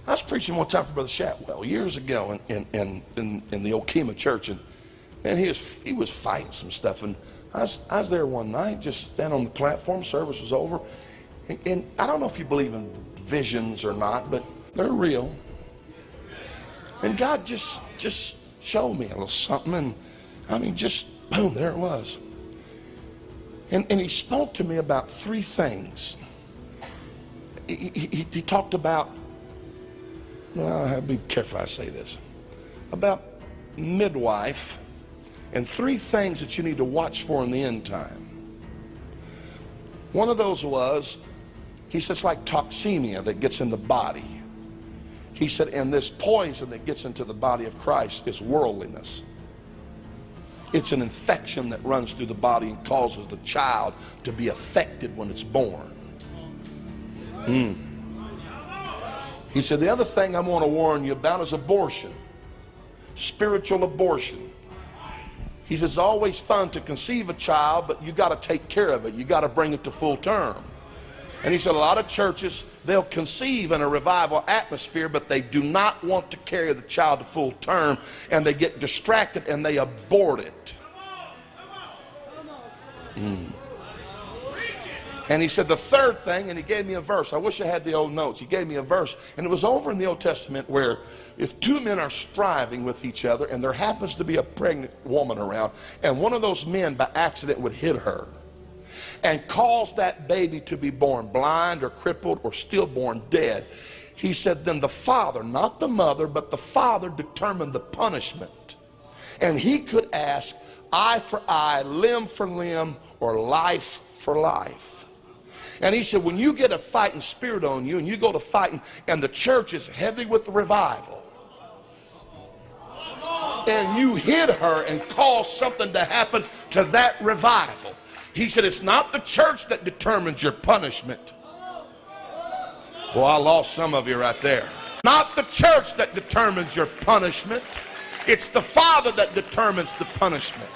I was preaching one time for Brother Shatwell years ago in the Okema church, and he was fighting some stuff. And I was there one night, just standing on the platform. Service was over, and I don't know if you believe in visions or not, but they're real. And God just showed me a little something, and I mean, just boom, there it was. And he spoke to me about three things. He talked about, well, I have to be careful I say this, about midwife and three things that you need to watch for in the end time. One of those was, he says, like toxemia that gets in the body. He said, and this poison that gets into the body of Christ is worldliness. It's an infection that runs through the body and causes the child to be affected when it's born. He said, the other thing I want to warn you about is abortion, spiritual abortion. He says, it's always fun to conceive a child, but you got to take care of it. You got to bring it to full term. And he said, a lot of churches, they'll conceive in a revival atmosphere, but they do not want to carry the child to full term, and they get distracted and they abort it. And he said the third thing, and he gave me a verse. I wish I had the old notes. He gave me a verse, and it was over in the Old Testament where if two men are striving with each other and there happens to be a pregnant woman around, and one of those men by accident would hit her and cause that baby to be born blind or crippled or stillborn dead, he said then the father, not the mother, but the father determined the punishment. And he could ask eye for eye, limb for limb, or life for life. And he said, when you get a fighting spirit on you and you go to fighting and the church is heavy with the revival, and you hit her and cause something to happen to that revival, he said, it's not the church that determines your punishment. Well, I lost some of you right there. Not the church that determines your punishment. It's the Father that determines the punishment.